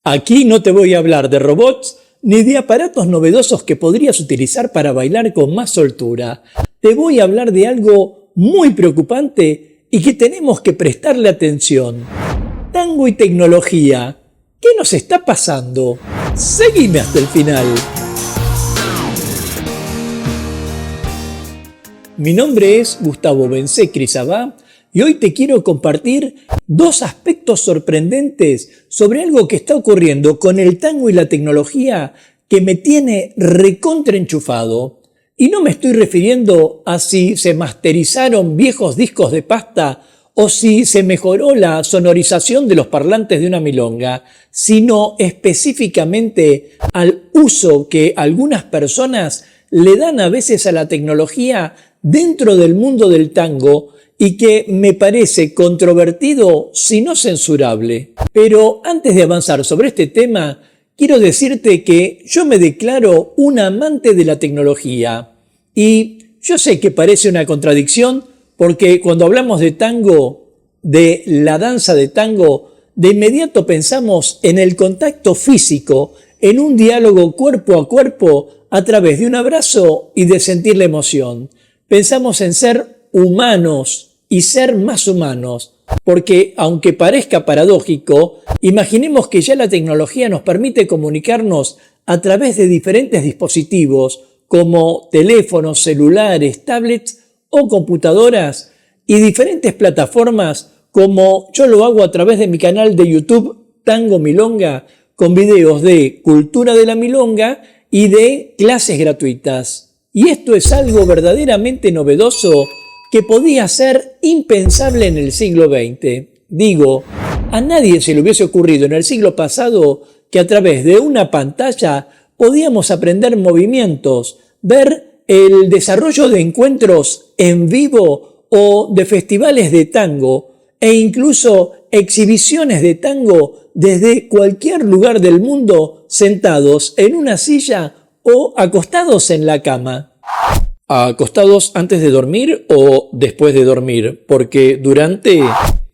Aquí no te voy a hablar de robots ni de aparatos novedosos que podrías utilizar para bailar con más soltura. Te voy a hablar de algo muy preocupante y que tenemos que prestarle atención. Tango y tecnología. ¿Qué nos está pasando? Seguime hasta el final. Mi nombre es Gustavo Bencé-Crisabá y hoy te quiero compartir dos aspectos sorprendentes sobre algo que está ocurriendo con el tango y la tecnología que me tiene recontraenchufado. Y no me estoy refiriendo a si se masterizaron viejos discos de pasta o si se mejoró la sonorización de los parlantes de una milonga, sino específicamente al uso que algunas personas le dan a veces a la tecnología dentro del mundo del tango y que me parece controvertido, si no censurable. Pero antes de avanzar sobre este tema, quiero decirte que yo me declaro un amante de la tecnología. Y yo sé que parece una contradicción porque cuando hablamos de tango, de la danza de tango, de inmediato pensamos en el contacto físico, en un diálogo cuerpo a cuerpo a través de un abrazo y de sentir la emoción. Pensamos en ser humanos y ser más humanos, porque aunque parezca paradójico, imaginemos que ya la tecnología nos permite comunicarnos a través de diferentes dispositivos como teléfonos, celulares, tablets o computadoras y diferentes plataformas como yo lo hago a través de mi canal de YouTube Tango Milonga con videos de cultura de la milonga y de clases gratuitas. Y esto es algo verdaderamente novedoso que podía ser impensable en el siglo XX. Digo, a nadie se le hubiese ocurrido en el siglo pasado que a través de una pantalla podíamos aprender movimientos, ver el desarrollo de encuentros en vivo o de festivales de tango e incluso exhibiciones de tango desde cualquier lugar del mundo sentados en una silla o acostados en la cama. ¿Acostados antes de dormir o después de dormir? Porque durante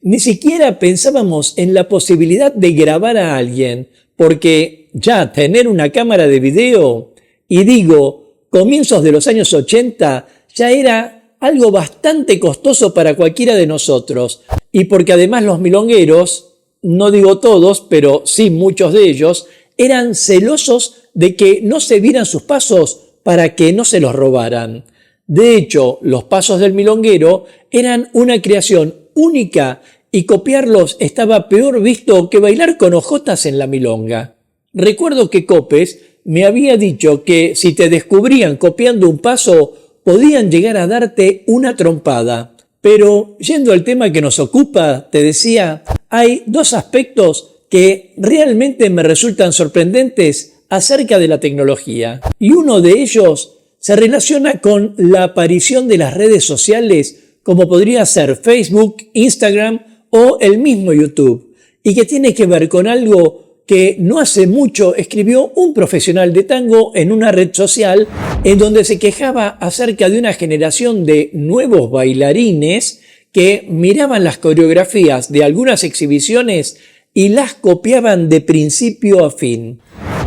ni siquiera pensábamos en la posibilidad de grabar a alguien, porque ya tener una cámara de video, y digo, comienzos de los años 80, ya era algo bastante costoso para cualquiera de nosotros, y porque además los milongueros, no digo todos, pero sí muchos de ellos, eran celosos de que no se vieran sus pasos para que no se los robaran. De hecho, los pasos del milonguero eran una creación única y copiarlos estaba peor visto que bailar con ojotas en la milonga. Recuerdo que Copes me había dicho que si te descubrían copiando un paso, podían llegar a darte una trompada. Pero, yendo al tema que nos ocupa, te decía, hay dos aspectos que realmente me resultan sorprendentes acerca de la tecnología. Y uno de ellos se relaciona con la aparición de las redes sociales, como podría ser Facebook, Instagram o el mismo YouTube, y que tiene que ver con algo que no hace mucho escribió un profesional de tango en una red social en donde se quejaba acerca de una generación de nuevos bailarines que miraban las coreografías de algunas exhibiciones y las copiaban de principio a fin,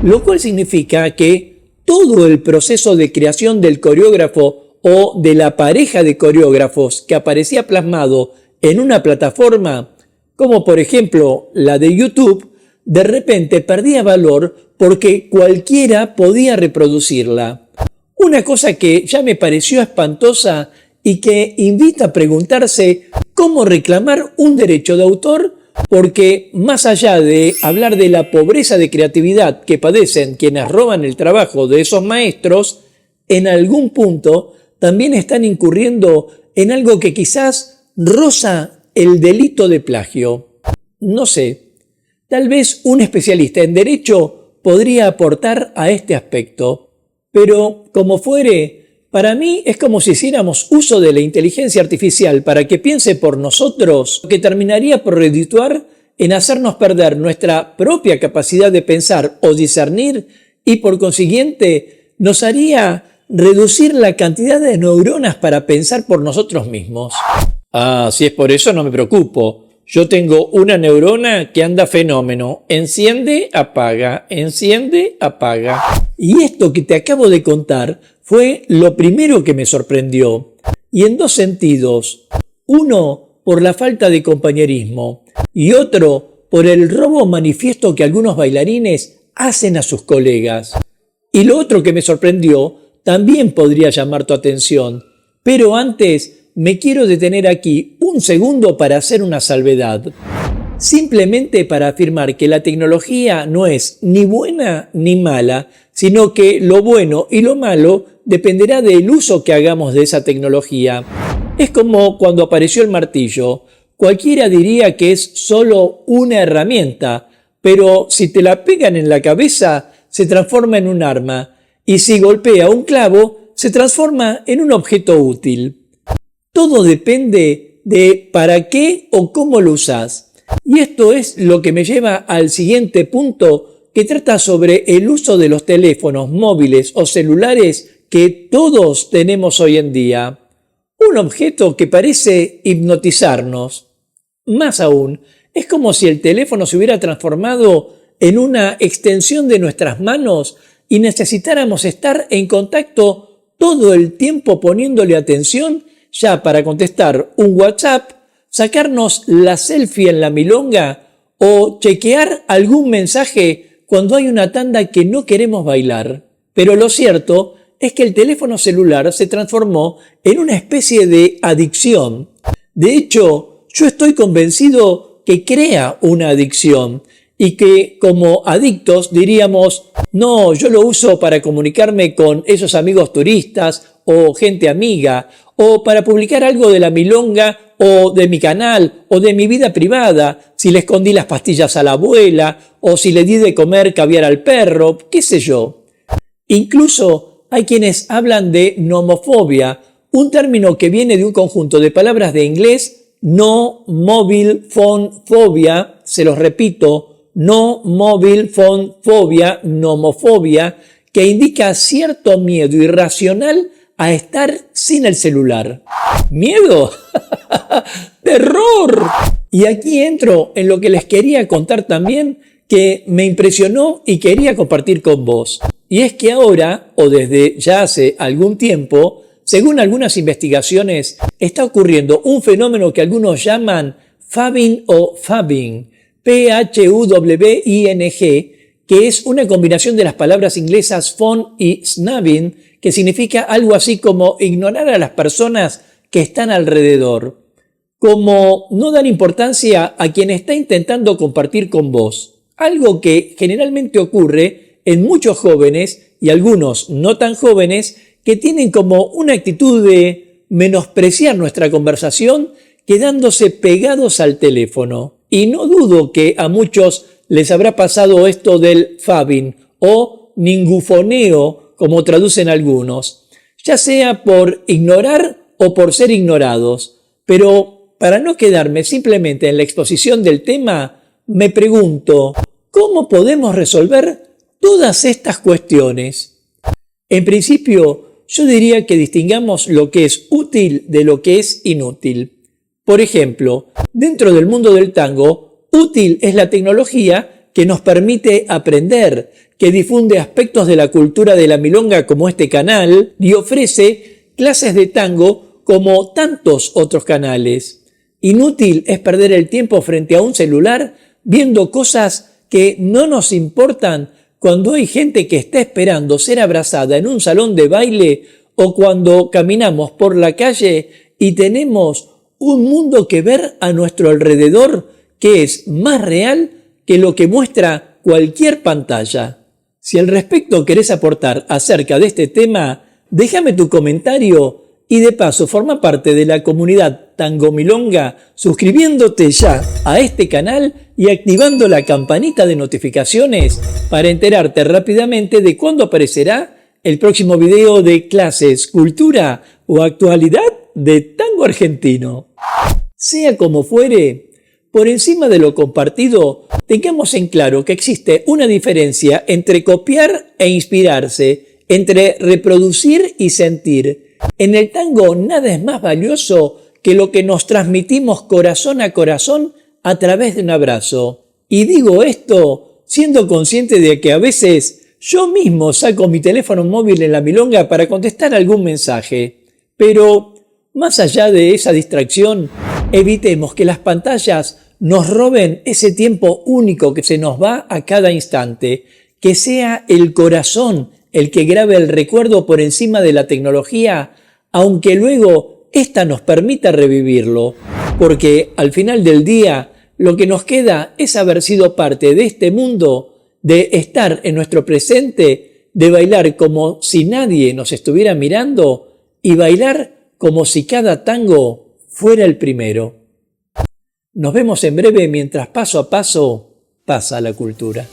lo cual significa que todo el proceso de creación del coreógrafo o de la pareja de coreógrafos que aparecía plasmado en una plataforma, como por ejemplo la de YouTube, de repente perdía valor porque cualquiera podía reproducirla. Una cosa que ya me pareció espantosa y que invita a preguntarse cómo reclamar un derecho de autor, porque más allá de hablar de la pobreza de creatividad que padecen quienes roban el trabajo de esos maestros, en algún punto también están incurriendo en algo que quizás roza el delito de plagio. No sé, tal vez un especialista en derecho podría aportar a este aspecto, pero como fuere, para mí es como si hiciéramos uso de la inteligencia artificial para que piense por nosotros, lo que terminaría por redituar en hacernos perder nuestra propia capacidad de pensar o discernir y por consiguiente nos haría reducir la cantidad de neuronas para pensar por nosotros mismos. Si es por eso no me preocupo, Yo tengo una neurona que anda fenómeno. Enciende, apaga, enciende, apaga. Y esto que te acabo de contar fue lo primero que me sorprendió. Y en dos sentidos. Uno, por la falta de compañerismo. Y otro, por el robo manifiesto que algunos bailarines hacen a sus colegas. Y lo otro que me sorprendió también podría llamar tu atención. Pero antes me quiero detener aquí un segundo para hacer una salvedad. Simplemente para afirmar que la tecnología no es ni buena ni mala, sino que lo bueno y lo malo dependerá del uso que hagamos de esa tecnología. Es como cuando apareció el martillo. Cualquiera diría que es solo una herramienta, pero si te la pegan en la cabeza, se transforma en un arma, y si golpea un clavo, se transforma en un objeto útil. Todo depende de para qué o cómo lo usas. Y esto es lo que me lleva al siguiente punto, que trata sobre el uso de los teléfonos móviles o celulares que todos tenemos hoy en día. Un objeto que parece hipnotizarnos. Más aún, es como si el teléfono se hubiera transformado en una extensión de nuestras manos y necesitáramos estar en contacto todo el tiempo poniéndole atención ya para contestar un WhatsApp, sacarnos la selfie en la milonga o chequear algún mensaje cuando hay una tanda que no queremos bailar. Pero lo cierto es que el teléfono celular se transformó en una especie de adicción. De hecho, yo estoy convencido que crea una adicción y que como adictos diríamos, no, yo lo uso para comunicarme con esos amigos turistas o gente amiga, o para publicar algo de la milonga o de mi canal o de mi vida privada, si le escondí las pastillas a la abuela o si le di de comer caviar al perro, qué sé yo. Incluso hay quienes hablan de nomofobia, un término que viene de un conjunto de palabras de inglés, no mobile phone phobia, se los repito, no mobile phone phobia, nomofobia, que indica cierto miedo irracional a estar sin el celular. ¿Miedo? ¡Terror! Y aquí entro en lo que les quería contar también, que me impresionó y quería compartir con vos. Y es que ahora, o desde ya hace algún tiempo, según algunas investigaciones, está ocurriendo un fenómeno que algunos llaman phabbing o phabbing, P-H-U-W-I-N-G, que es una combinación de las palabras inglesas phone y snubbing, que significa algo así como ignorar a las personas que están alrededor, como no dar importancia a quien está intentando compartir con vos, algo que generalmente ocurre en muchos jóvenes y algunos no tan jóvenes que tienen como una actitud de menospreciar nuestra conversación quedándose pegados al teléfono. Y no dudo que a muchos les habrá pasado esto del phabbing o ningufoneo, como traducen algunos, ya sea por ignorar o por ser ignorados. Pero para no quedarme simplemente en la exposición del tema, me pregunto, ¿cómo podemos resolver todas estas cuestiones? En principio, yo diría que distingamos lo que es útil de lo que es inútil. Por ejemplo, dentro del mundo del tango, útil es la tecnología que nos permite aprender, que difunde aspectos de la cultura de la milonga como este canal y ofrece clases de tango como tantos otros canales. Inútil es perder el tiempo frente a un celular viendo cosas que no nos importan cuando hay gente que está esperando ser abrazada en un salón de baile o cuando caminamos por la calle y tenemos un mundo que ver a nuestro alrededor que es más real que lo que muestra cualquier pantalla. Si al respecto querés aportar acerca de este tema, déjame tu comentario y de paso forma parte de la comunidad Tango Milonga suscribiéndote ya a este canal y activando la campanita de notificaciones para enterarte rápidamente de cuándo aparecerá el próximo video de clases, cultura o actualidad de tango argentino. Sea como fuere, por encima de lo compartido, tengamos en claro que existe una diferencia entre copiar e inspirarse, entre reproducir y sentir. En el tango nada es más valioso que lo que nos transmitimos corazón a corazón a través de un abrazo. Y digo esto siendo consciente de que a veces yo mismo saco mi teléfono móvil en la milonga para contestar algún mensaje. Pero más allá de esa distracción, evitemos que las pantallas nos roben ese tiempo único que se nos va a cada instante, que sea el corazón el que grabe el recuerdo por encima de la tecnología, aunque luego ésta nos permita revivirlo, porque al final del día lo que nos queda es haber sido parte de este mundo, de estar en nuestro presente, de bailar como si nadie nos estuviera mirando y bailar como si cada tango fuera el primero. Nos vemos en breve mientras paso a paso pasa la cultura.